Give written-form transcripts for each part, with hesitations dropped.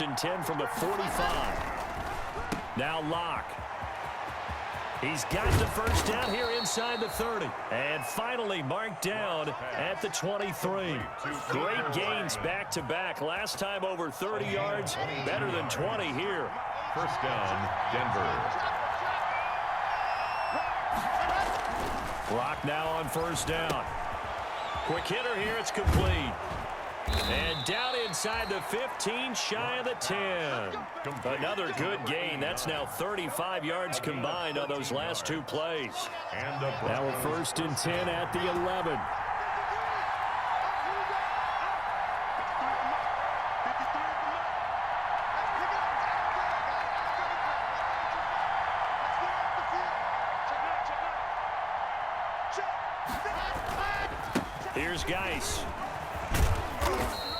and 10 from the 45. Now Locke. He's got the first down here inside the 30. And finally marked down at the 23. Great gains back-to-back. Last time over 30 yards, better than 20 here. First down, Denver. Clock now on first down. Quick hitter here, it's complete. And down inside the 15, shy of the 10. Another good gain. That's now 35 yards combined on those last two plays. Now a first and 10 at the 11. Here's Geis.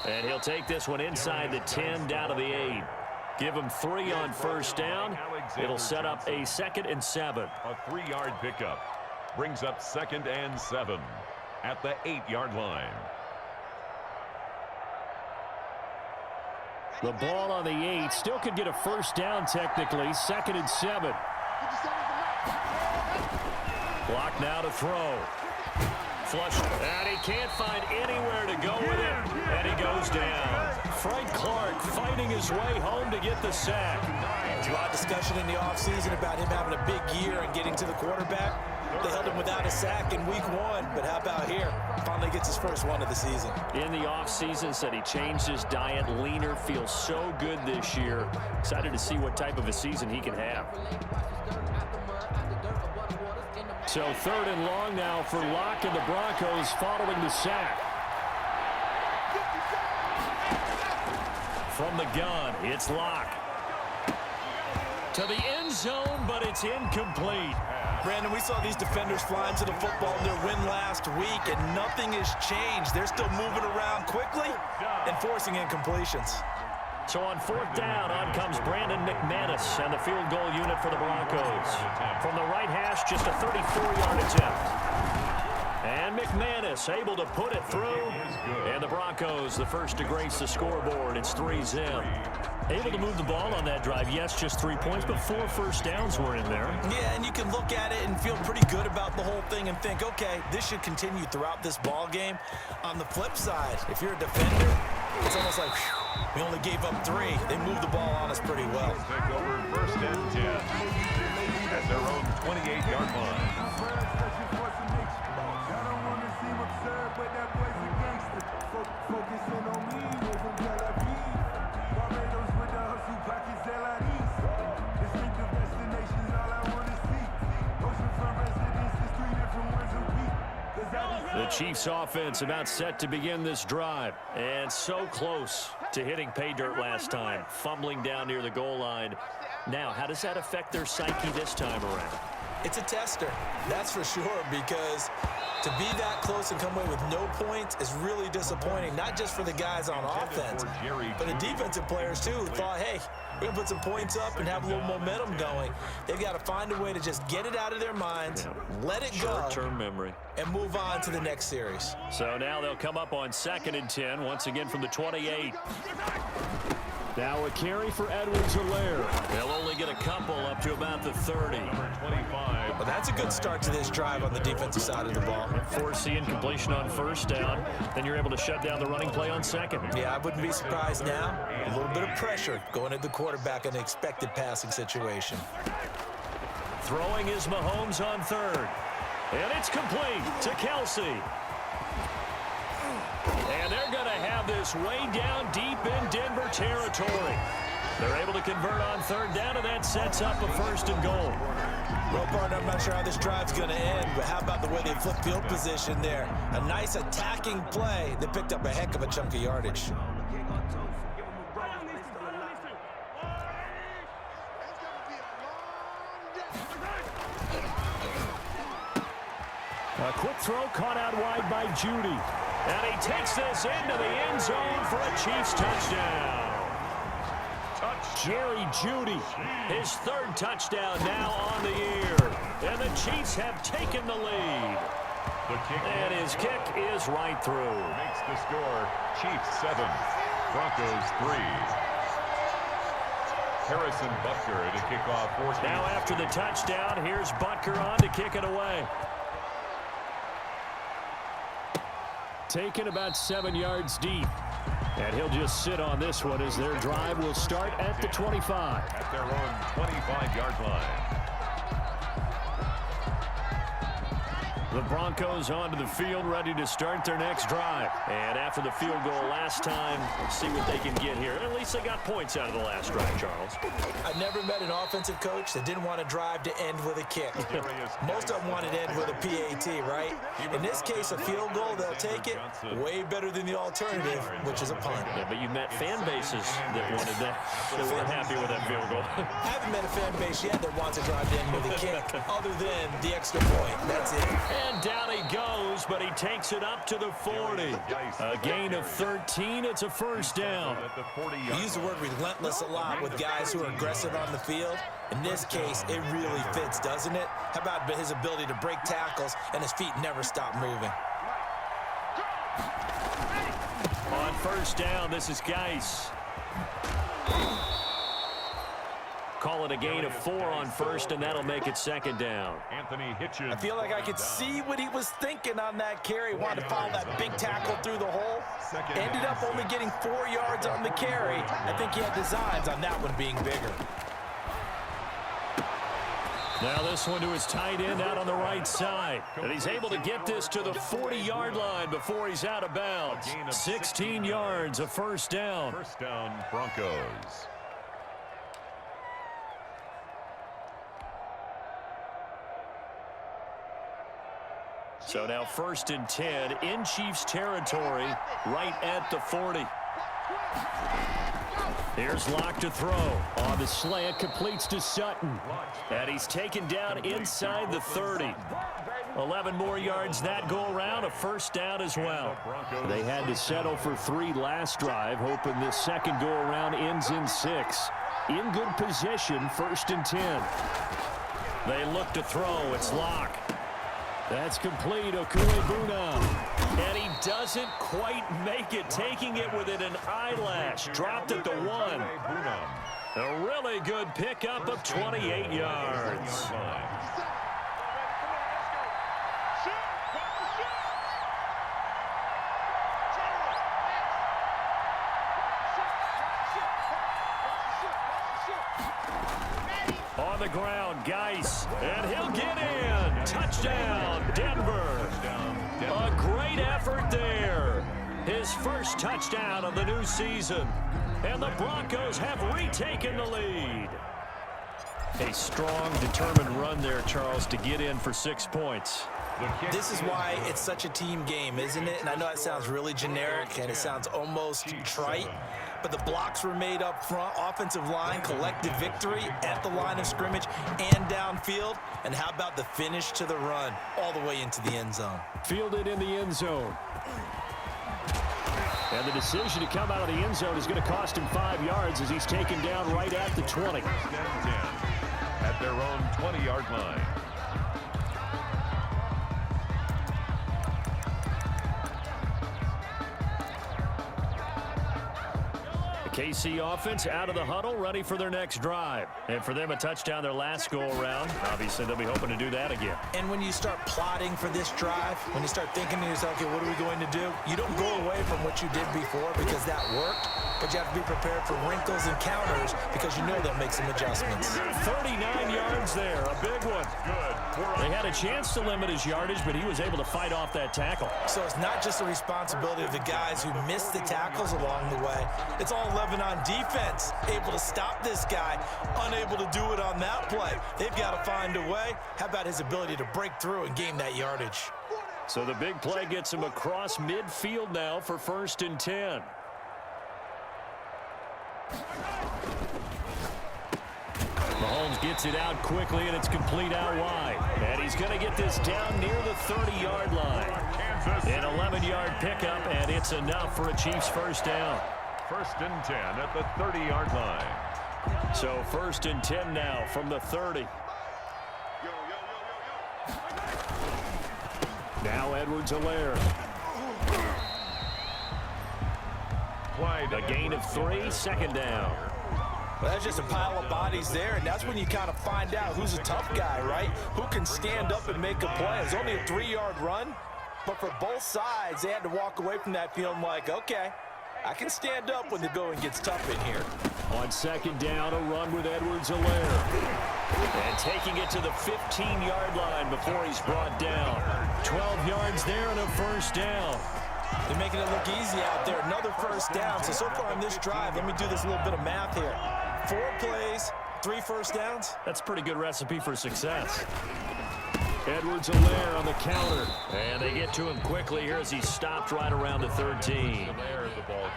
And he'll take this one inside the 10 down to the 8. Give him 3 on first down. It'll set up a 2nd and 7. A 3-yard pickup brings up 2nd and 7 at the 8-yard line. The ball on the 8 still could get a first down technically. 2nd and 7. Block now to throw. Flush, and he can't find anywhere to go with it, and he goes down. Frank Clark fighting his way home to get the sack. There's a lot of discussion in the offseason about him having a big year and getting to the quarterback. They held him without a sack in week 1, but how about here? Finally gets his first one of the season. In the offseason, said he changed his diet, leaner, feels so good this year. Excited to see what type of a season he can have. So 3rd and long now for Locke and the Broncos following the sack. From the gun, it's Locke. To the end zone, but it's incomplete. Brandon, we saw these defenders flying to the football in their win last week, and nothing has changed. They're still moving around quickly and forcing incompletions. So on 4th down, on comes Brandon McManus and the field goal unit for the Broncos. From the right hash, just a 34-yard attempt. And McManus able to put it through. And the Broncos, the first to grace the scoreboard. It's 3-zip. Able to move the ball on that drive. Yes, just 3 points, but 4 first downs were in there. Yeah, and you can look at it and feel pretty good about the whole thing and think, okay, this should continue throughout this ball game. On the flip side, if you're a defender, it's almost like, whew, we only gave up 3. They moved the ball on us pretty well. Take over first and 10 at their own 28-yard line. The Chiefs offense about set to begin this drive. And so close to hitting pay dirt last time. Fumbling down near the goal line. Now, how does that affect their psyche this time around? It's a tester, that's for sure, because to be that close and come away with no points is really disappointing, not just for the guys on offense, but the defensive players, too, who thought, hey, we're going to put some points up and have a little momentum going. They've got to find a way to just get it out of their minds, let it go, short-term memory, and move on to the next series. So now they'll come up on 2nd and 10, once again from the 28. Now a carry for Edwards-Helaire. They'll only get a couple up to about the 30. Number 25. Well, that's a good start to this drive on the defensive side of the ball. Force the incompletion on first down. Then you're able to shut down the running play on 2nd. Yeah, I wouldn't be surprised now. A little bit of pressure going at the quarterback in an expected passing situation. Throwing is Mahomes on 3rd. And it's complete to Kelsey. And they're going to have this way down deep in Denver territory. They're able to convert on 3rd down, and that sets up a 1st and goal. Well, partner, I'm not sure how this drive's going to end, but how about the way they flip field position there? A nice attacking play that picked up a heck of a chunk of yardage. A quick throw caught out wide by Judy. And he takes this into the end zone for a Chiefs touchdown. Jerry Judy, his 3rd touchdown now on the year. And the Chiefs have taken the lead. And his kick is right through. Makes the score Chiefs 7, Broncos 3. Harrison Butker to kick off 14. Now after the touchdown, here's Butker on to kick it away. Taken about 7 yards deep. And he'll just sit on this one as their drive will start at the 25. At their own 25-yard line. The Broncos onto the field, ready to start their next drive. And after the field goal last time, let's see what they can get here. At least they got points out of the last drive, Charles. I've never met an offensive coach that didn't want a drive to end with a kick. Most of them wanted to end with a PAT, right? In this case, a field goal, they'll take it. Way better than the alternative, which is a punt. Yeah, but you met fan bases that wanted that, that weren't happy with that field goal. I haven't met a fan base yet that wants a drive to end with a kick, other than the extra point. That's it. And down he goes, but he takes it up to the 40. A gain of 13. It's a first down. We use the word relentless a lot with guys who are aggressive on the field. In this case, it really fits, doesn't it? How about his ability to break tackles and his feet never stop moving? On first down, this is Geis. Call it a gain of 4 on first, and that'll make it second down. Anthony Hitchens. I feel like I could see what he was thinking on that carry. Wanted to follow that big tackle through the hole. Ended up only getting 4 yards on the carry. I think he had designs on that one being bigger. Now this one to his tight end out on the right side. And he's able to get this to the 40-yard line before he's out of bounds. 16 yards, a first down. First down, Broncos. So now 1st and 10 in Chiefs territory, right at the 40. Here's Locke to throw. On the slant, completes to Sutton. And he's taken down inside the 30. 11 more yards that go around, a first down as well. They had to settle for 3 last drive, hoping this second go around ends in 6. In good position, 1st and 10. They look to throw. It's Locke. That's complete, Okuebuna. And he doesn't quite make it, taking it within an eyelash. Dropped at the 1. A really good pickup of 28 yards. On the ground, Geis, and he'll get in. Touchdown, Denver. A great effort there. His first touchdown of the new season. And the Broncos have retaken the lead. A strong, determined run there, Charles, to get in for 6 points. This is why it's such a team game, isn't it? And I know it sounds really generic and it sounds almost trite, but the blocks were made up front, offensive line, collective victory at the line of scrimmage and downfield. And how about the finish to the run all the way into the end zone? Fielded in the end zone. And the decision to come out of the end zone is going to cost him 5 yards as he's taken down right at the 20. At their own 20-yard line. KC offense out of the huddle, ready for their next drive. And for them, a touchdown their last go-around. Obviously, they'll be hoping to do that again. And when you start plotting for this drive, when you start thinking to yourself, okay, what are we going to do? You don't go away from what you did before because that worked, but you have to be prepared for wrinkles and counters because you know they'll make some adjustments. 39 yards there, a big one. They had a chance to limit his yardage, but he was able to fight off that tackle. So it's not just the responsibility of the guys who missed the tackles along the way. It's all 11 on defense, able to stop this guy, unable to do it on that play. They've got to find a way. How about his ability to break through and gain that yardage? So the big play gets him across midfield now for 1st and 10. Mahomes gets it out quickly, and it's complete out wide. And he's going to get this down near the 30-yard line. An 11-yard pickup, and it's enough for a Chiefs first down. 1st and 10 at the 30-yard line. So 1st and 10 now from the 30. Now Edwards-Helaire. A gain of 3, second down. Well, that's just a pile of bodies there, and that's when you kind of find out who's a tough guy, right? Who can stand up and make a play. It's only a 3-yard run, but for both sides, they had to walk away from that feeling like, okay, I can stand up when the going gets tough in here. On second down, a run with Edwards-Helaire. And taking it to the 15-yard line before he's brought down. 12 yards there and a first down. They're making it look easy out there. Another first down. So far on this drive, let me do this little bit of math here. 4 plays, 3 first downs. That's a pretty good recipe for success. Edwards-Helaire on the counter. And they get to him quickly here as he stopped right around the 13.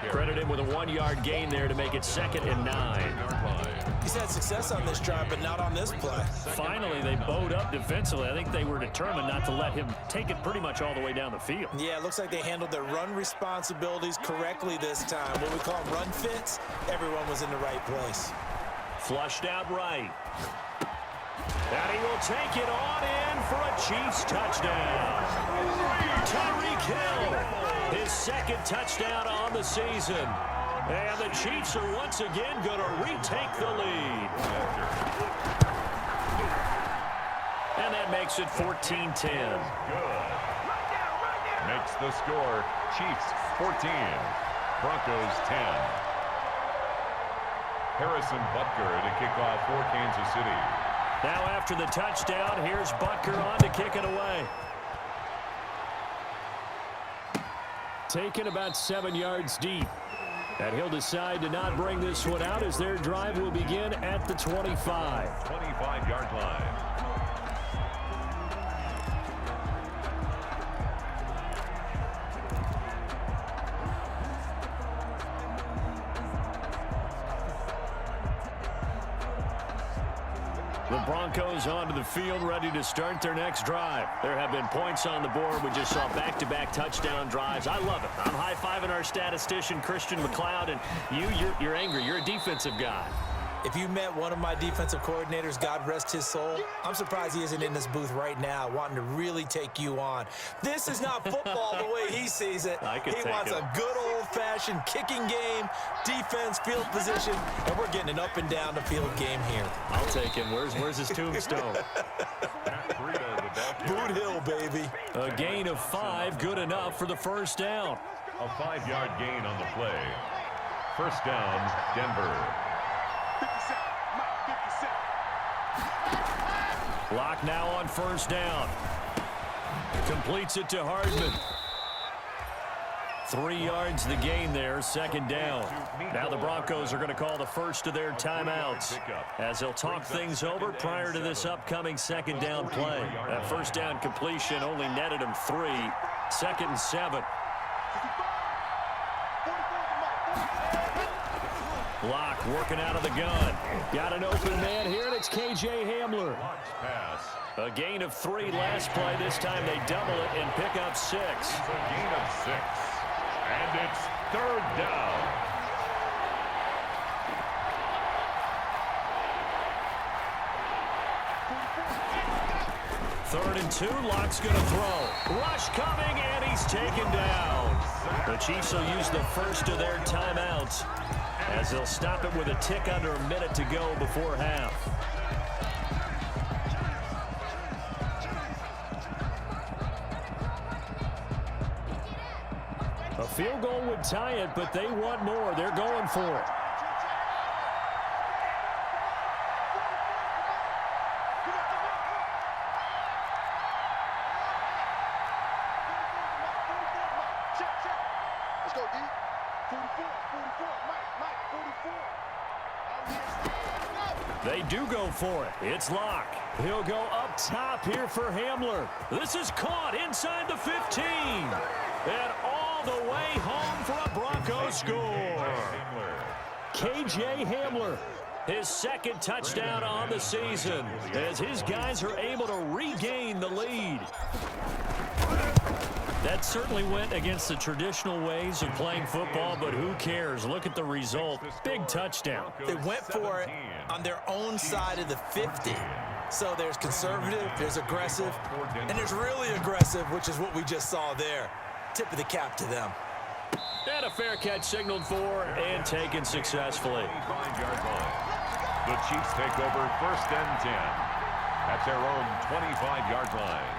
Credit him with a 1-yard gain there to make it 2nd and 9. He's had success on this drive, but not on this play. Finally, they bowed up defensively. I think they were determined not to let him take it pretty much all the way down the field. Yeah, it looks like they handled their run responsibilities correctly this time. What we call them run fits, everyone was in the right place. Flushed out right. And he will take it on in for a Chiefs touchdown. Tyreek Hill, his 2nd touchdown on the season. And the Chiefs are once again going to retake the lead. And that makes it 14-10. Good. Makes the score Chiefs 14, Broncos 10. Harrison Butker to kick off for Kansas City. Now after the touchdown, here's Butker on to kick it away. Taken about 7 yards deep. And he'll decide to not bring this one out as their drive will begin at the 25. 25-yard line. The Broncos onto the field, ready to start their next drive. There have been points on the board. We just saw back-to-back touchdown drives. I love it. I'm high-fiving our statistician, Christian McLeod, and you're angry. You're a defensive guy. If you met one of my defensive coordinators, God rest his soul, I'm surprised he isn't in this booth right now wanting to really take you on. This is not football the way he sees it. He wants a good old-fashioned kicking game, defense, field position, and we're getting an up-and-down-the-field game here. I'll take him. Where's his tombstone? Boot Hill, baby. A gain of 5, good enough for the first down. A 5-yard gain on the play. First down, Denver. Lock now on first down. Completes it to Hardman. 3 yards the gain there, second down. Now the Broncos are going to call the first of their timeouts as they'll talk things over prior to this upcoming second down play. That first down completion only netted him 3. 2nd and 7. Lock working out of the gun. Got an open man here, and it's K.J. Hamler. A gain of 3 last play. This time they double it and pick up 6. It's a gain of 6. And it's 3rd down. Third and 2, Lock's going to throw. Rush coming, and he's taken down. The Chiefs will use the first of their timeouts as they'll stop it with a tick under a minute to go before half. A field goal would tie it, but they want more. They're going for it. Let's go, D. 44, Mike, 44. They do go for it. It's Lock. He'll go up top here for Hamler. This is caught inside the 15. And all the way home for a Broncos score. K.J. Hamler, his 2nd touchdown on the season as his guys are able to regain the lead. That certainly went against the traditional ways of playing football, but who cares? Look at the result. Big touchdown. They went for it on their own side of the 50. So there's conservative, there's aggressive, and there's really aggressive, which is what we just saw there. Tip of the cap to them. And a fair catch signaled for and taken successfully. 5-yard line. The Chiefs take over 1st and 10 at their own 25-yard line.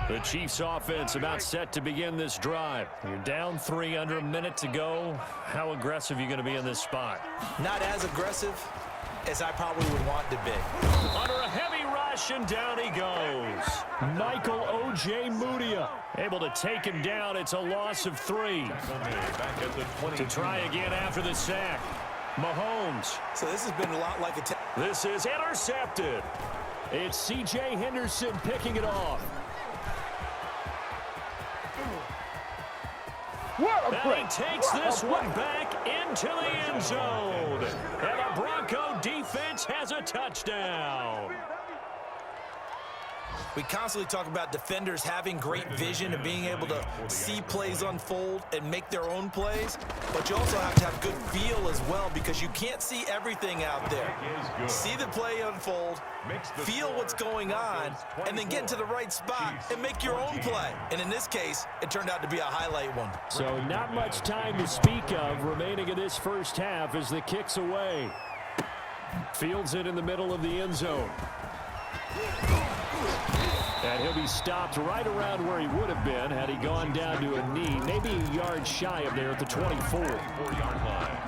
The Chiefs offense about set to begin this drive. You're down 3 under a minute to go. How aggressive are you going to be in this spot? Not as aggressive as I probably would want to be. Under a heavy rush, and down he goes. Michael O.J. Mudia able to take him down. It's a loss of 3. Back at the 20. To try again after the sack. Mahomes. So this has been a lot like a... This is intercepted. It's C.J. Henderson picking it off. What a And play. he takes this one back into the end zone. And the Bronco defense has a touchdown. We constantly talk about defenders having great vision and being able to see plays unfold and make their own plays, but you also have to have good feel as well because you can't see everything out there. See the play unfold, feel what's going on, and then get into the right spot and make your own play. And in this case, it turned out to be a highlight one. So not much time to speak of remaining in this first half as the kick's away. Fields it in the middle of the end zone. And he'll be stopped right around where he would have been had he gone down to a knee, maybe a yard shy of there at the 24-yard line.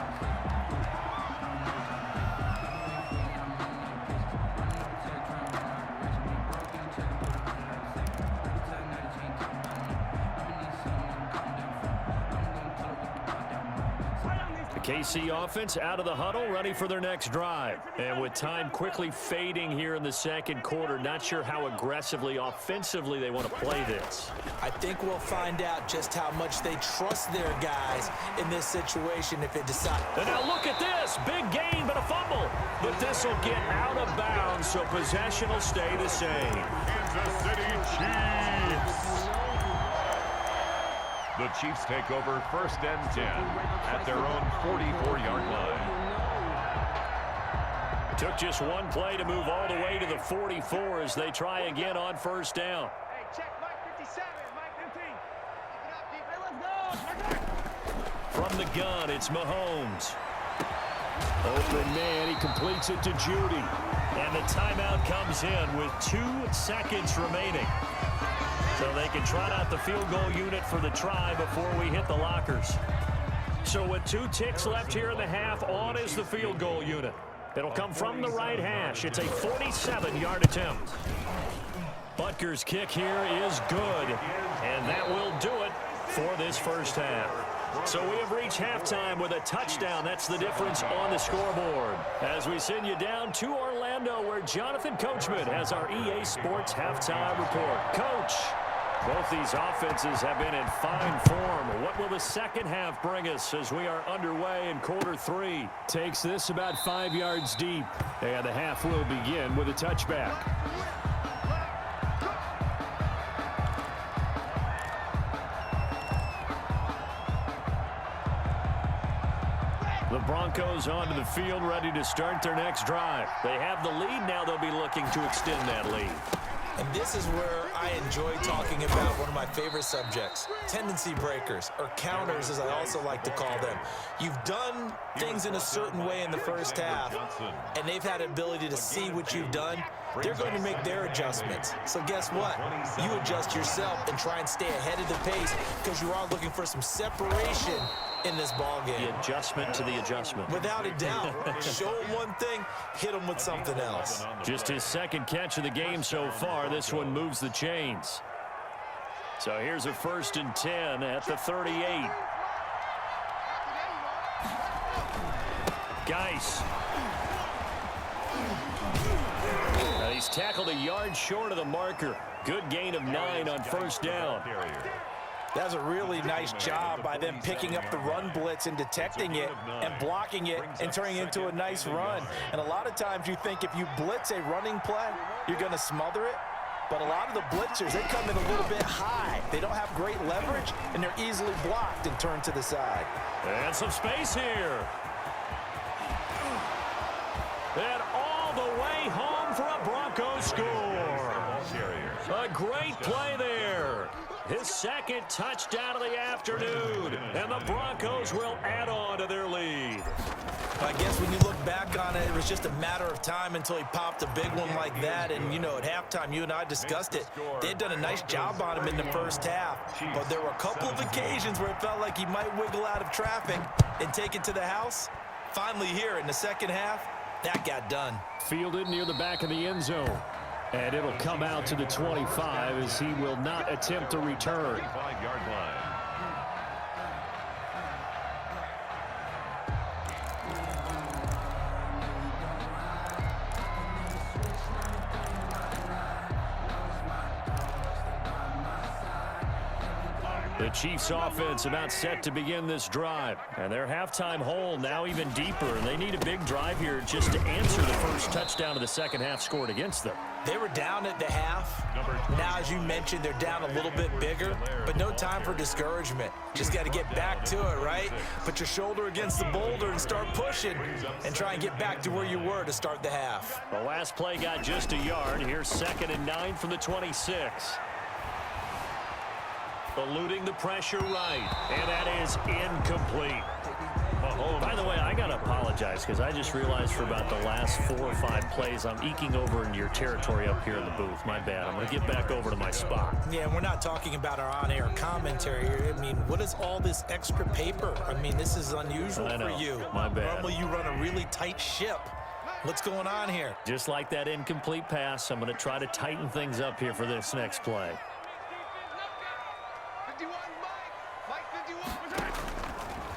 KC offense out of the huddle, ready for their next drive. And with time quickly fading here in the second quarter, not sure how aggressively, offensively they want to play this. I think we'll find out just how much they trust their guys in this situation if it decides. And now look at this. Big gain, but a fumble. But this will get out of bounds, so possession will stay the same. Kansas City Chiefs. The Chiefs take over 1st and 10 at their own 44-yard line. Took just one play to move all the way to the 44 as they try again on 1st down. Hey, check Mike 57, Mike 15. Hey, let's go. From the gun, it's Mahomes. Open man, he completes it to Judy. And the timeout comes in with 2 seconds remaining. So they can trot out the field goal unit for the try before we hit the lockers. So with 2 ticks left here in the half, on is the field goal unit. It'll come from the right hash. It's a 47-yard attempt. Butker's kick here is good, and that will do it for this first half. So we have reached halftime with a touchdown. That's the difference on the scoreboard. As we send you down to Orlando, where Jonathan Coachman has our EA Sports halftime report. Coach, both these offenses have been in fine form. What will the second half bring us as we are underway in quarter 3? Takes this about 5 yards deep, and the half will begin with a touchback. The Broncos onto the field, ready to start their next drive. They have the lead. Now they'll be looking to extend that lead. And this is where I enjoy talking about one of my favorite subjects, tendency breakers, or counters as I also like to call them. You've done things in a certain way in the first half, and they've had the ability to see what you've done. They're going to make their adjustments. So guess what? You adjust yourself and try and stay ahead of the pace because you are looking for some separation in this ball game. The adjustment to the adjustment. Without a doubt. Show them one thing, hit them with something else. Just his second catch of the game so far. This one moves the chains. So here's a 1st and 10 at the 38. Geis. Now he's tackled a yard short of the marker. Good gain of 9 on 1st down. That was a really nice job by them picking up the run blitz and detecting it and blocking it and turning it into a nice run. And a lot of times you think if you blitz a running play, you're going to smother it. But a lot of the blitzers, they come in a little bit high. They don't have great leverage, and they're easily blocked and turned to the side. And some space here. And all the way home for a Broncos score. A great play there. His second touchdown of the afternoon. And the Broncos will add on to their lead. I guess when you look back on it, it was just a matter of time until he popped a big one like that. And, you know, at halftime, you and I discussed it. They had done a nice job on him in the first half. But there were a couple of occasions where it felt like he might wiggle out of traffic and take it to the house. Finally here in the second half, that got done. Fielded near the back of the end zone. And it'll come out to the 25 as he will not attempt to return. 25-yard line. The Chiefs offense about set to begin this drive. And their halftime hole now even deeper. And they need a big drive here just to answer the first touchdown of the second half scored against them. They were down at the half. Now, as you mentioned, they're down a little bit bigger, but no time for discouragement. Just got to get back to it, right? Put your shoulder against the boulder and start pushing and try and get back to where you were to start the half. The last play got just a yard. Here's 2nd and 9 from the 26. Eluding the pressure right, and that is incomplete. By the way, I got to apologize because I just realized for about the last 4 or 5 plays, I'm eking over into your territory up here in the booth. My bad. I'm going to get back over to my spot. Yeah, we're not talking about our on-air commentary here. I mean, what is all this extra paper? I mean, this is unusual for you. My bad. Normally you run a really tight ship. What's going on here? Just like that incomplete pass, I'm going to try to tighten things up here for this next play.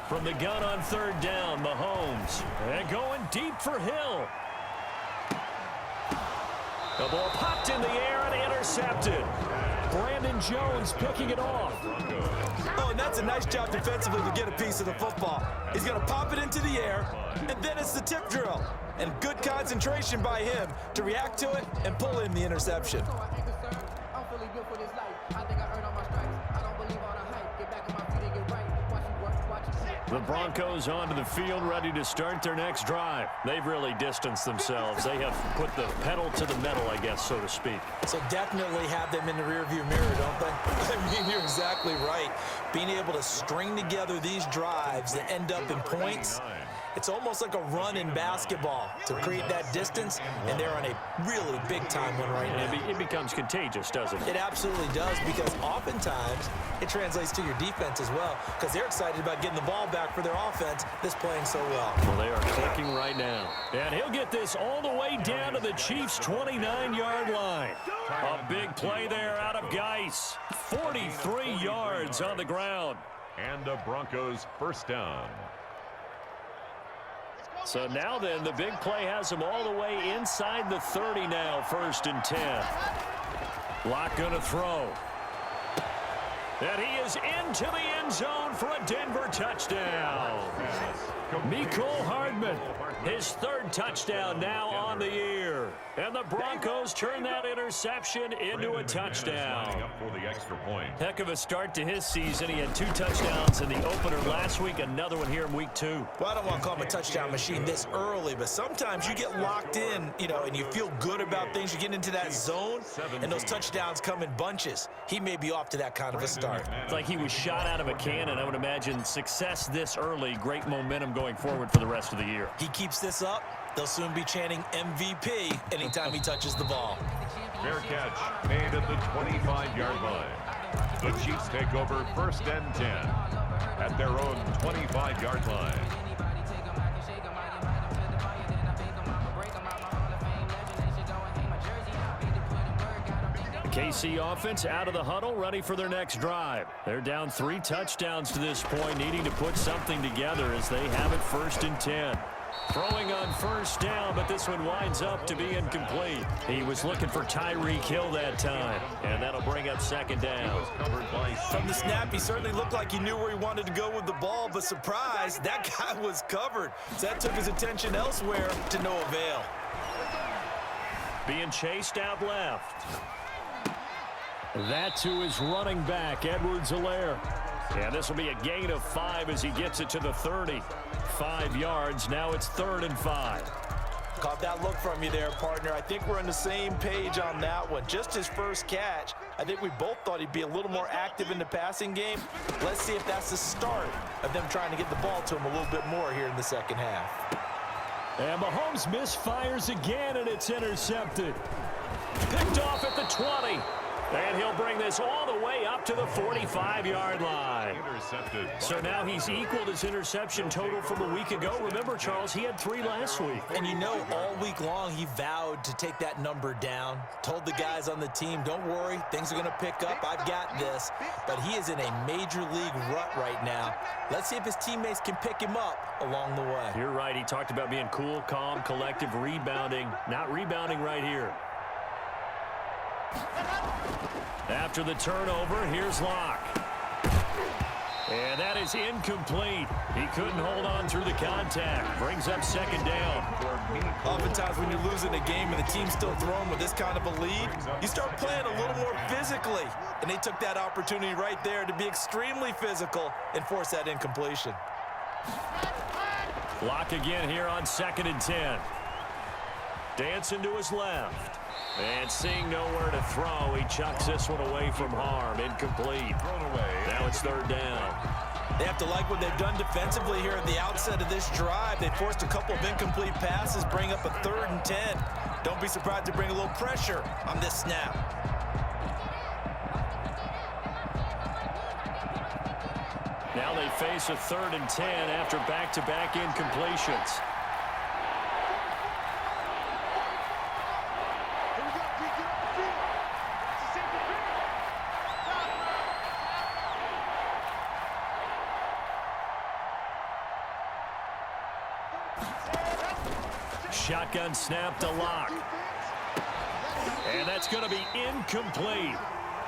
From the gun on 3rd down, Mahomes. And going deep for Hill. The ball popped in the air and intercepted. Brandon Jones picking it off. Oh, and that's a nice job defensively to get a piece of the football. He's going to pop it into the air, and then it's the tip drill. And good concentration by him to react to it and pull in the interception. The Broncos onto the field, ready to start their next drive. They've really distanced themselves. They have put the pedal to the metal, I guess, so to speak. So definitely have them in the rearview mirror, don't they? I mean, you're exactly right. Being able to string together these drives that end up in points, it's almost like a run in basketball to create that distance, and they're on a really big-time one right now. It becomes contagious, doesn't it? It absolutely does, because oftentimes it translates to your defense as well, because they're excited about getting the ball back for their offense that's playing so well. Well, they are clicking right now. And he'll get this all the way down to the Chiefs' 29-yard line. A big play there out of Geis. 43 yards on the ground. And the Broncos first down. So now then, the big play has them all the way inside the 30 now, 1st and 10. Locke going to throw. And he is into the end zone for a Denver touchdown. Mecole Hardman, his 3rd touchdown now on the year. And the Broncos turn that interception into a touchdown. For the extra point. Heck of a start to his season. He had 2 touchdowns in the opener last week, another one here in week 2. Well, I don't want to call him a touchdown machine this early, but sometimes you get locked in, you know, and you feel good about things. You get into that zone, and those touchdowns come in bunches. He may be off to that kind of a start. It's like he was shot out of a cannon. I would imagine success this early, great momentum going forward for the rest of the year. He keeps this up, they'll soon be chanting MVP anytime he touches the ball. Fair catch made at the 25-yard line. The Chiefs take over 1st and 10 at their own 25-yard line. KC offense out of the huddle, ready for their next drive. They're down 3 touchdowns to this point, needing to put something together as they have it 1st and 10. Throwing on 1st down, but this one winds up to be incomplete. He was looking for Tyreek Hill that time, and that'll bring up 2nd down. From the snap, he certainly looked like he knew where he wanted to go with the ball, but surprise, that guy was covered. So that took his attention elsewhere to no avail. Being chased out left. That to his running back, Edwards-Helaire. And this will be a gain of 5 as he gets it to the 30. 5 yards. Now it's 3rd and 5. Caught that look from you there, partner. I think we're on the same page on that one. Just his first catch, I think we both thought he'd be a little more active in the passing game. Let's see if that's the start of them trying to get the ball to him a little bit more here in the second half. And Mahomes misfires again, and it's intercepted. Picked off at the 20. And he'll bring this all the way up to the 45-yard line. Intercepted. So now he's equaled his interception total from a week ago. Remember, Charles, he had 3 last week. And you know, all week long, he vowed to take that number down. Told the guys on the team, don't worry, things are going to pick up. I've got this. But he is in a major league rut right now. Let's see if his teammates can pick him up along the way. You're right. He talked about being cool, calm, collective, rebounding. Not rebounding right here. After the turnover, here's Locke. And that is incomplete. He couldn't hold on through the contact. Brings up second down. Oftentimes when you're losing a game and the team's still throwing with this kind of a lead, you start playing a little more physically. And they took that opportunity right there to be extremely physical and force that incompletion. Locke again here on 2nd and 10. Dancing to his left. And seeing nowhere to throw, he chucks this one away from harm. Incomplete. Now it's 3rd down. They have to like what they've done defensively here at the outset of this drive. They forced a couple of incomplete passes, bring up a 3rd and 10. Don't be surprised to bring a little pressure on this snap. Now they face a 3rd and 10 after back-to-back incompletions. Shotgun snap to Locke. And that's going to be incomplete.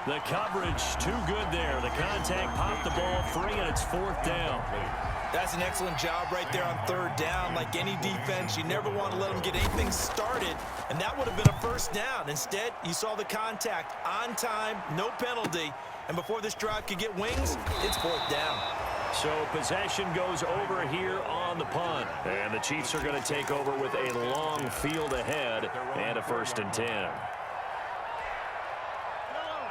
The coverage too good there. The contact popped the ball free, and it's 4th down. That's an excellent job right there on 3rd down. Like any defense, you never want to let them get anything started, and that would have been a 1st down. Instead, you saw the contact on time, no penalty, and before this drive could get wings, it's 4th down. So possession goes over here on the punt. And the Chiefs are going to take over with a long field ahead and a 1st and 10.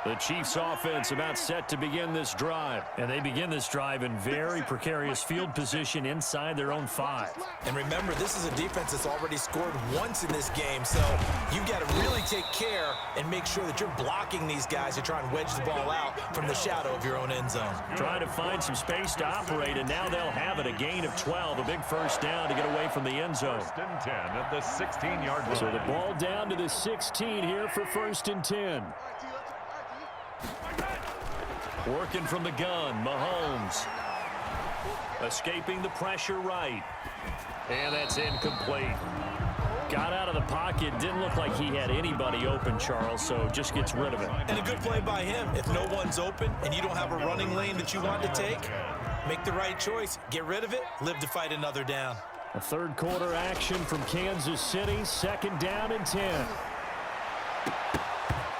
The Chiefs offense about set to begin this drive. And they begin this drive in very precarious field position inside their own 5. And remember, this is a defense that's already scored once in this game, so you've got to really take care and make sure that you're blocking these guys to try and wedge the ball out from the shadow of your own end zone. Trying to find some space to operate, and now they'll have it. A gain of 12, a big 1st down to get away from the end zone. 1st and 10 at the 16-yard line. So the ball down to the 16 here for 1st and 10. Working from the gun, Mahomes. Escaping the pressure right. And that's incomplete. Got out of the pocket. Didn't look like he had anybody open, Charles, so just gets rid of it. And a good play by him. If no one's open and you don't have a running lane that you want to take, make the right choice. Get rid of it. Live to fight another down. A 3rd quarter action from Kansas City. 2nd down and 10.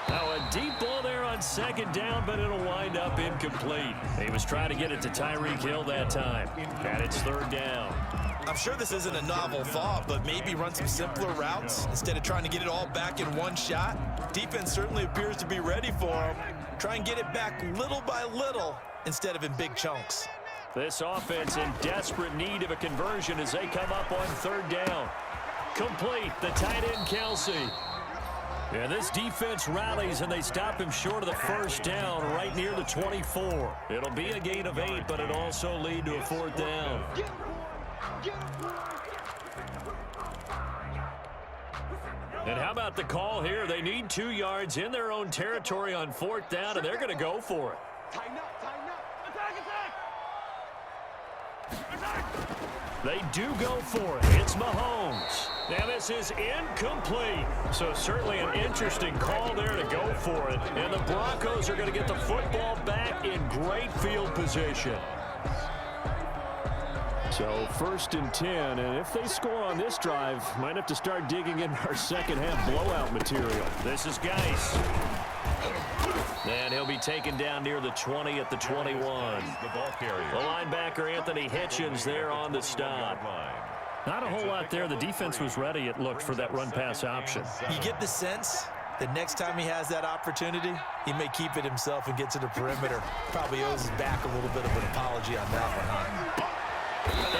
Now a deep ball there on 2nd down, but it'll wind up incomplete. He was trying to get it to Tyreek Hill that time. And it's 3rd down. I'm sure this isn't a novel thought, but maybe run some simpler routes instead of trying to get it all back in one shot. Defense certainly appears to be ready for him. Try and get it back little by little instead of in big chunks. This offense in desperate need of a conversion as they come up on 3rd down. Complete, the tight end Kelsey. Yeah, this defense rallies, and they stop him short of the 1st down right near the 24. It'll be a gain of 8, but it'll also lead to a 4th down. And how about the call here? They need 2 yards in their own territory on 4th down, and they're going to go for it. Tighten up, tighten up. Attack, attack. They do go for it. It's Mahomes. Now this is incomplete. So certainly an interesting call there to go for it. And the Broncos are going to get the football back in great field position. So 1st and 10, and if they score on this drive, might have to start digging in our second half blowout material. This is Geis. And he'll be taken down near the 20 at the 21. The ball carrier. The linebacker Anthony Hitchens there on the stop. Not a whole lot there. The defense was ready, it looked, for that run-pass option. You get the sense that next time he has that opportunity, he may keep it himself and get to the perimeter. Probably owes his back a little bit of an apology on that one, huh?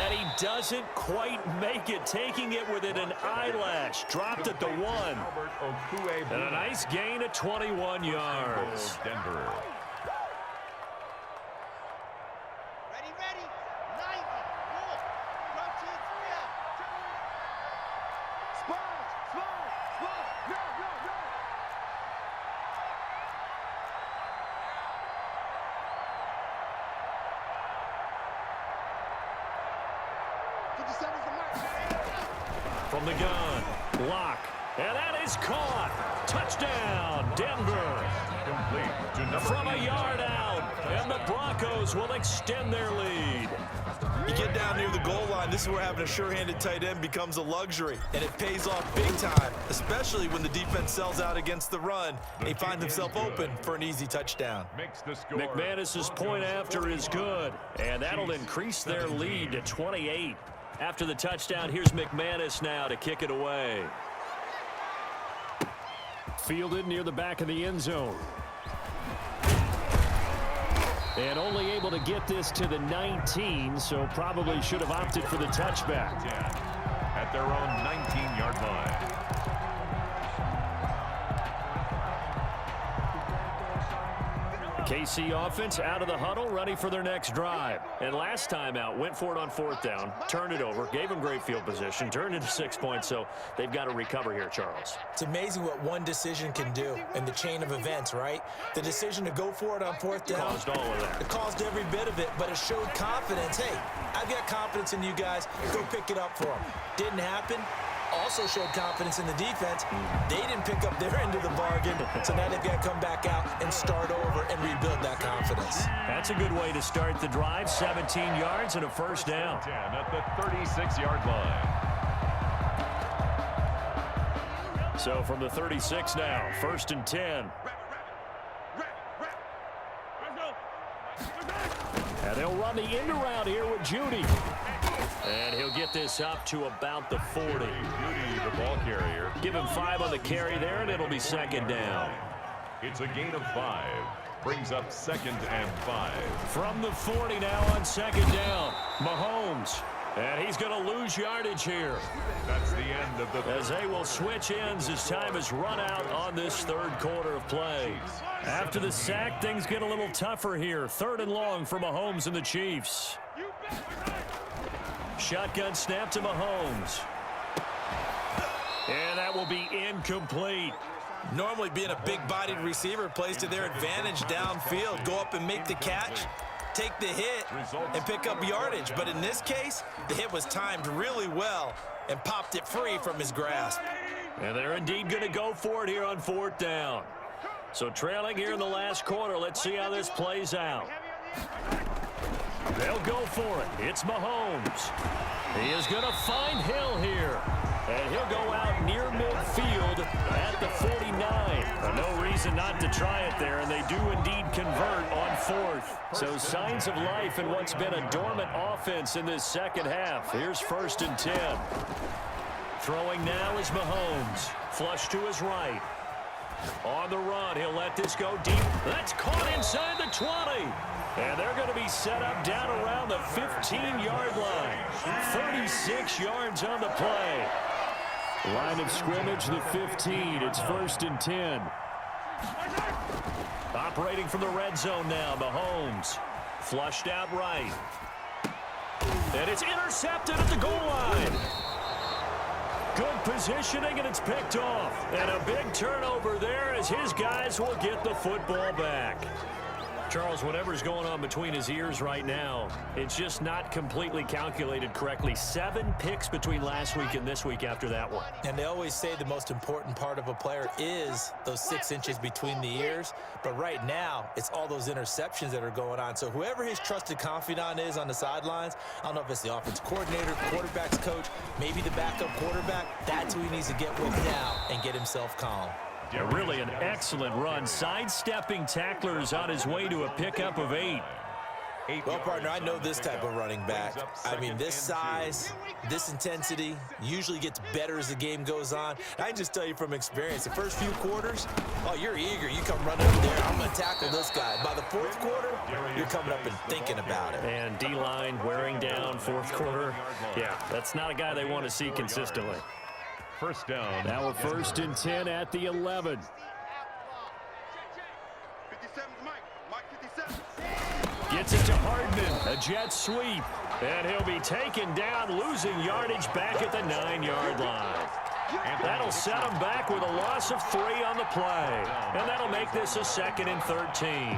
And he doesn't quite make it, taking it within an eyelash. Dropped at the 1. And a nice gain of 21 yards. Denver. Ready, ready. 90. Cool. Go 2, 3 out. Sponge, sponge, sponge. Go, go, go. From the gun, block, and that is caught. Touchdown, Denver. Complete to number From a 8. yard out, and the Broncos will extend their lead. You get down near the goal line, this is where having a sure-handed tight end becomes a luxury, and it pays off big time, especially when the defense sells out against the run. They find themselves open for an easy touchdown. Makes the score. McManus's point after is good, and that'll increase their lead to 28. After the touchdown, here's McManus now to kick it away. Fielded near the back of the end zone. And only able to get this to the 19, so probably should have opted for the touchback. At their own 19-yard line. KC offense out of the huddle, ready for their next drive. And last time out, went for it on 4th down, turned it over, gave them great field position, turned into 6 points, so they've got to recover here, Charles. It's amazing what one decision can do in the chain of events, right? The decision to go for it on 4th down. Caused all of that. It caused every bit of it, but it showed confidence. Hey, I've got confidence in you guys. Go pick it up for them. Didn't happen. Also showed confidence in the defense. They didn't pick up their end of the bargain, so now they've got to come back out and start over and rebuild that confidence. That's a good way to start the drive. 17 yards and a first down. 10 at the 36-yard line. So from the 36 now, 1st and 10. And they'll run the end around here with Judy. And he'll get this up to about the 40. Judy, the ball carrier. Give him 5 on the carry there, and it'll be 2nd down. It's a gain of 5. Brings up 2nd and 5. From the 40 now on 2nd down, Mahomes. And he's going to lose yardage here. That's the end of the... As they will switch ends as time is run out on this 3rd quarter of play. After the sack, things get a little tougher here. 3rd and long for Mahomes and the Chiefs. Shotgun snap to Mahomes. And that will be incomplete. Normally being a big-bodied receiver plays to their advantage downfield. Go up and make the catch, take the hit, and pick up yardage. But in this case, the hit was timed really well and popped it free from his grasp. And they're indeed going to go for it here on 4th down. So trailing here in the last quarter, let's see how this plays out. They'll go for it. It's Mahomes. He is going to find Hill here. And he'll go out near midfield at the 49. No reason not to try it there, and they do indeed convert on 4th. So signs of life in what's been a dormant offense in this 2nd half. Here's 1st and 10. Throwing now is Mahomes. Flush to his right. On the run, he'll let this go deep. That's caught inside the 20. And they're going to be set up down around the 15-yard line. 36 yards on the play. Line of scrimmage, the 15. It's 1st and 10. Operating from the red zone now, Mahomes. Flushed out right. And it's intercepted at the goal line. Good positioning, and it's picked off. And a big turnover there as his guys will get the football back. Charles, whatever's going on between his ears right now, it's just not completely calculated correctly. 7 picks between last week and this week after that one. And they always say the most important part of a player is those 6 inches between the ears. But right now, it's all those interceptions that are going on. So whoever his trusted confidant is on the sidelines, I don't know if it's the offensive coordinator, quarterback's coach, maybe the backup quarterback, that's who he needs to get with now and get himself calm. Yeah, really an excellent run. Sidestepping tacklers on his way to a pickup of 8. Well, partner, I know this type of running back. I mean, this size, this intensity usually gets better as the game goes on. I can just tell you from experience, the first few quarters, oh, you're eager. You come running up there, I'm going to tackle this guy. By the fourth quarter, you're coming up and thinking about it. And D-line wearing down fourth quarter. Yeah, that's not a guy they want to see consistently. First down. Now a 1st and 10 at the 11. Gets it to Hardman, a jet sweep. And he'll be taken down, losing yardage back at the 9-yard line. That'll set him back with a loss of 3 on the play. And that'll make this a 2nd and 13.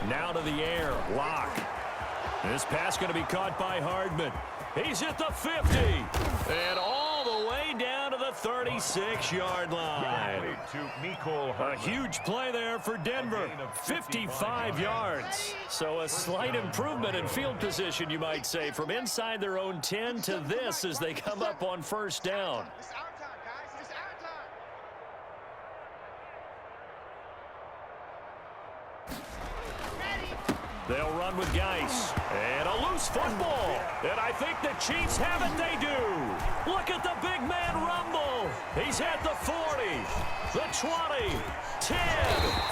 Now to the air, Locke. This pass going to be caught by Hardman. He's at the 50. And all the way down to the 36-yard line. A huge play there for Denver. 55 yards. So a slight improvement in field position, you might say, from inside their own 10 to this as they come up on 1st down. They'll run with Geis. And a loose football. And I think the Chiefs have it. They do. Look at the big man rumble. He's at the 40, the 20, 10,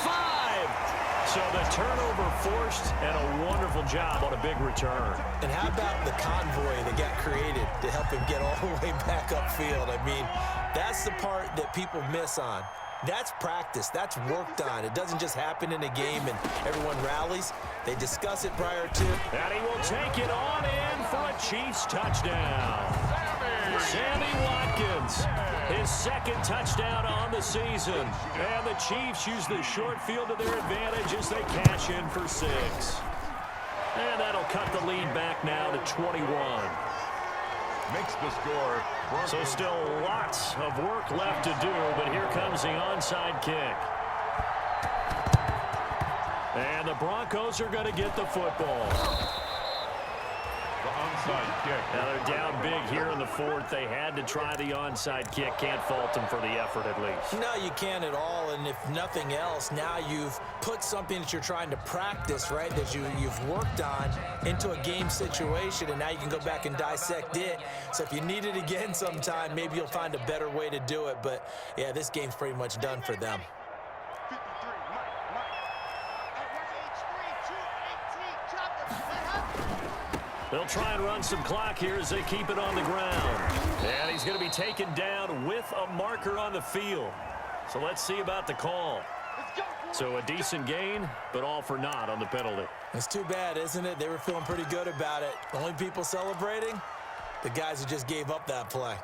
5. So the turnover forced and a wonderful job on a big return. And how about the convoy that got created to help him get all the way back upfield? I mean, that's the part that people miss on. That's practice. That's worked on. It doesn't just happen in a game and everyone rallies. They discuss it prior to. And he will take it on in for a Chiefs touchdown. Sammy Watkins, his 2nd touchdown on the season. And the Chiefs use the short field to their advantage as they cash in for 6. And that'll cut the lead back now to 21. Makes the score. So still lots of work left to do, but here comes the onside kick. And the Broncos are going to get the football. The onside kick. Now they're down big here in the 4th. They had to try the onside kick. Can't fault them for the effort at least. No, you can't at all. And if nothing else, now you've put something that you're trying to practice, right, that you've worked on into a game situation, and now you can go back and dissect it. So if you need it again sometime, maybe you'll find a better way to do it. But, yeah, this game's pretty much done for them. They'll try and run some clock here as they keep it on the ground. And he's going to be taken down with a marker on the field. So let's see about the call. So a decent gain, but all for naught on the penalty. It's too bad, isn't it? They were feeling pretty good about it. The only people celebrating, the guys who just gave up that play.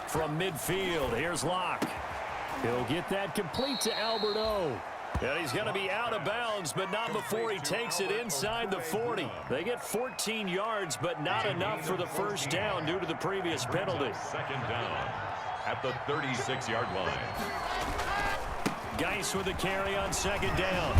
From midfield, here's Locke. He'll get that complete to Alberto. And he's going to be out of bounds, but not before he takes it inside the 40. They get 14 yards, but not enough for the 1st down due to the previous penalty. 2nd down at the 36-yard line. Geis with the carry on 2nd down.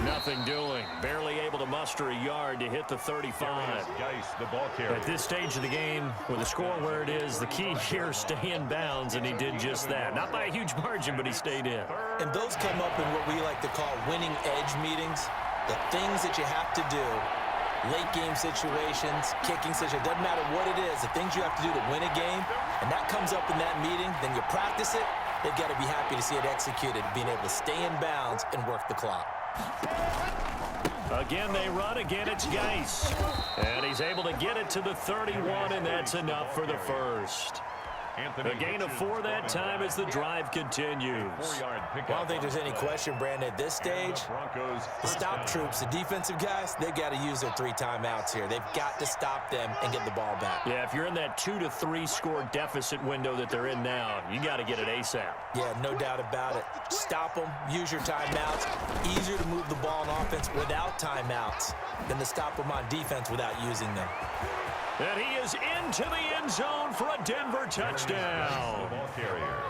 Nothing doing. Barely able to muster a yard to hit the 35. Geis, the ball carrier. At this stage of the game, with the score where it is, the key here, stay in bounds, and he did just that. Not by a huge margin, but he stayed in. And those come up in what we like to call winning edge meetings. The things that you have to do, late game situations, kicking situations, doesn't matter what it is, the things you have to do to win a game, and that comes up in that meeting, then you practice it. They've got to be happy to see it executed, being able to stay in bounds and work the clock. Again, they run. Again, it's Geis. And he's able to get it to the 31, and that's enough for the 1st. A gain of 4 that time as the drive continues. I don't think there's any question, Brandon, at this stage. The stop troops, the defensive guys, they've got to use their 3 timeouts here. They've got to stop them and get the ball back. Yeah, if you're in that 2 to 3 score deficit window that they're in now, you got to get it ASAP. Yeah, no doubt about it. Stop them, use your timeouts. Easier to move the ball on offense without timeouts than to stop them on defense without using them. And he is into the end zone for a Denver touchdown.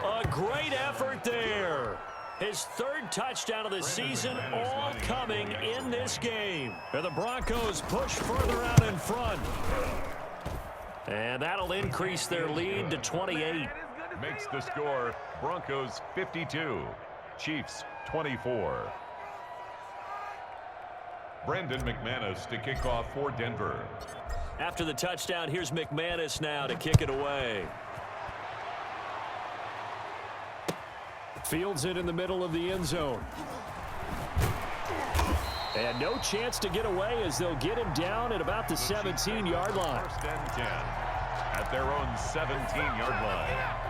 A great effort there. His 3rd touchdown of the season, all coming in this game. And the Broncos push further out in front. And that'll increase their lead to 28. Makes the score Broncos 52, Chiefs 24. Brandon McManus to kick off for Denver. After the touchdown, here's McManus now to kick it away. Fields it in the middle of the end zone. And no chance to get away as they'll get him down at about the 17-yard line. 1st and 10 at their own 17-yard line.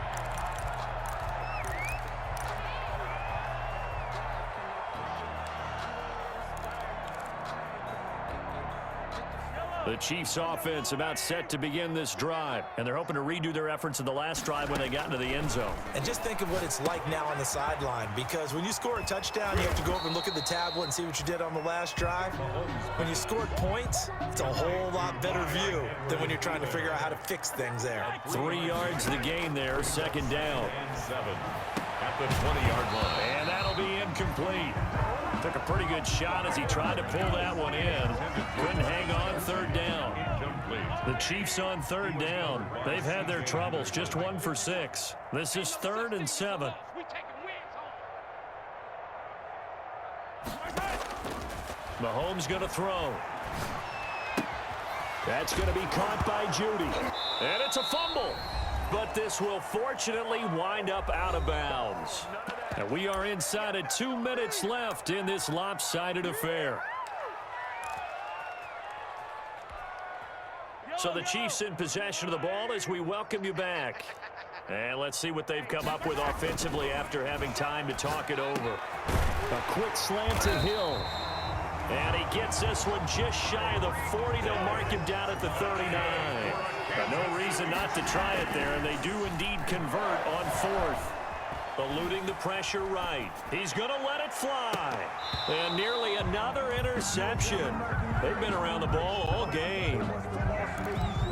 The Chiefs offense about set to begin this drive, and they're hoping to redo their efforts in the last drive when they got into the end zone. And just think of what it's like now on the sideline, because when you score a touchdown, you have to go over and look at the tablet and see what you did on the last drive. When you scored points, it's a whole lot better view than when you're trying to figure out how to fix things there. 3 yards to gain there, 2nd down. 7 at the 20-yard line. And that'll be incomplete. Took a pretty good shot as he tried to pull that one in. Couldn't hang on, 3rd down. The Chiefs on 3rd down. They've had their troubles, just 1 for 6. This is 3rd and 7. Mahomes going to throw. That's going to be caught by Judy. And it's a fumble. But this will fortunately wind up out of bounds. And we are inside of 2 minutes left in this lopsided affair. So the Chiefs in possession of the ball as we welcome you back. And let's see what they've come up with offensively after having time to talk it over. A quick slant to Hill. And he gets this one just shy of the 40. They'll mark him down at the 39. But no reason not to try it there, and they do indeed convert on 4th. Eluding the pressure right. He's going to let it fly. And nearly another interception. They've been around the ball all game.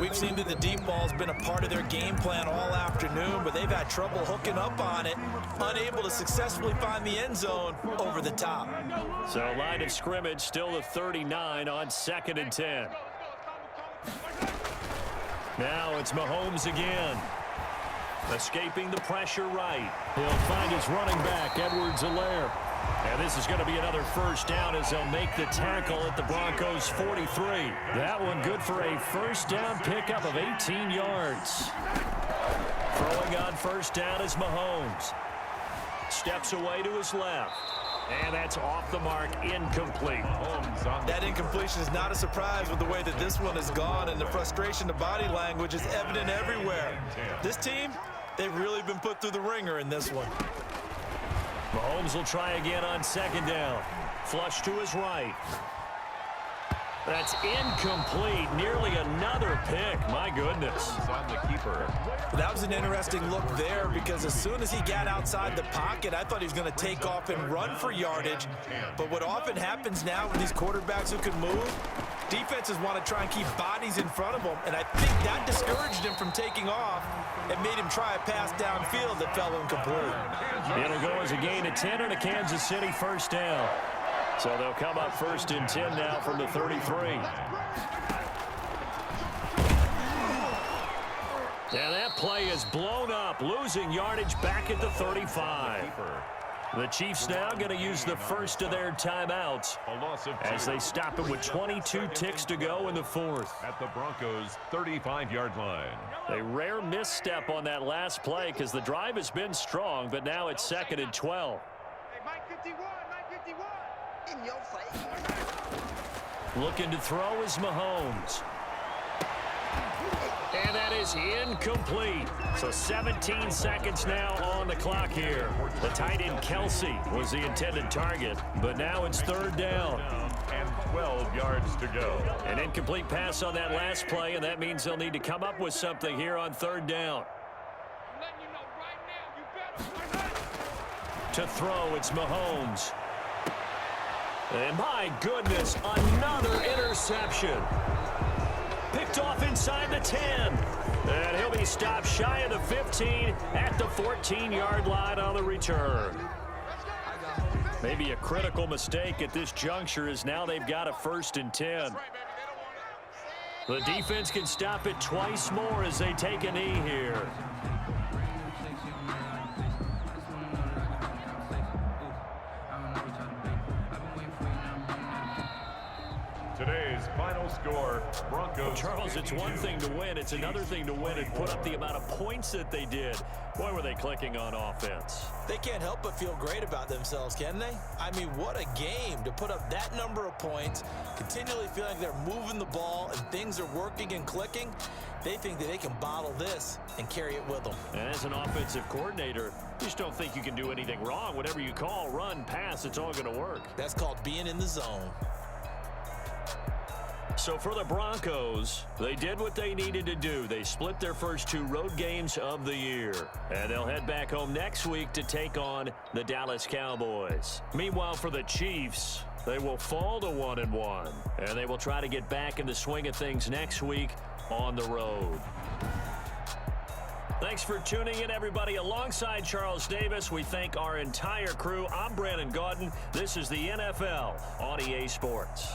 We've seen that the deep ball's been a part of their game plan all afternoon, but they've had trouble hooking up on it, unable to successfully find the end zone over the top. So line of scrimmage still the 39 on 2nd and 10. Now it's Mahomes again. Escaping the pressure right. He'll find his running back, Edwards-Helaire. And this is going to be another 1st down as they'll make the tackle at the Broncos' 43. That one good for a 1st down pickup of 18 yards. Throwing on 1st down is Mahomes. Steps away to his left. And that's off the mark, incomplete. That incompletion is not a surprise with the way that this one has gone, and the frustration to body language is evident everywhere. This team, they've really been put through the ringer in this one. Mahomes will try again on 2nd down. Flush to his right. That's incomplete. Nearly another pick. My goodness. On the keeper. That was an interesting look there because as soon as he got outside the pocket, I thought he was going to take off and run for yardage. But what often happens now with these quarterbacks who can move, defenses want to try and keep bodies in front of them. And I think that discouraged him from taking off and made him try a pass downfield that fell incomplete. It'll go as a gain of 10 and a Kansas City 1st down. So they'll come up 1st and 10 now from the 33. And that play is blown up, losing yardage back at the 35. The Chiefs now going to use the 1st of their timeouts as they stop it with 22 ticks to go in the 4th. At the Broncos' 35-yard line. A rare misstep on that last play because the drive has been strong, but now it's 2nd and 12. Hey, Mike 51, Mike 51. In your face. Looking to throw is Mahomes. And that is incomplete. So 17 seconds now on the clock here. The tight end Kelsey was the intended target, but now it's third down. And 12 yards to go. An incomplete pass on that last play, and that means they'll need to come up with something here on third down. To throw, it's Mahomes. And my goodness, another interception. Picked off inside the 10. And he'll be stopped shy of the 15 at the 14-yard line on the return. Maybe a critical mistake at this juncture is now they've got a 1st and 10. The defense can stop it twice more as they take a knee here. Today's final score, Broncos. Charles, it's one thing to win. It's another thing to win and put up the amount of points that they did. Boy, were they clicking on offense. They can't help but feel great about themselves, can they? I mean, what a game to put up that number of points, continually feeling like they're moving the ball and things are working and clicking. They think that they can bottle this and carry it with them. And as an offensive coordinator, you just don't think you can do anything wrong. Whatever you call, run, pass, it's all going to work. That's called being in the zone. So for the Broncos, they did what they needed to do. They split their first 2 road games of the year. And they'll head back home next week to take on the Dallas Cowboys. Meanwhile, for the Chiefs, they will fall to 1-1. And they will try to get back in the swing of things next week on the road. Thanks for tuning in, everybody. Alongside Charles Davis, we thank our entire crew. I'm Brandon Gaudin. This is the NFL on EA Sports.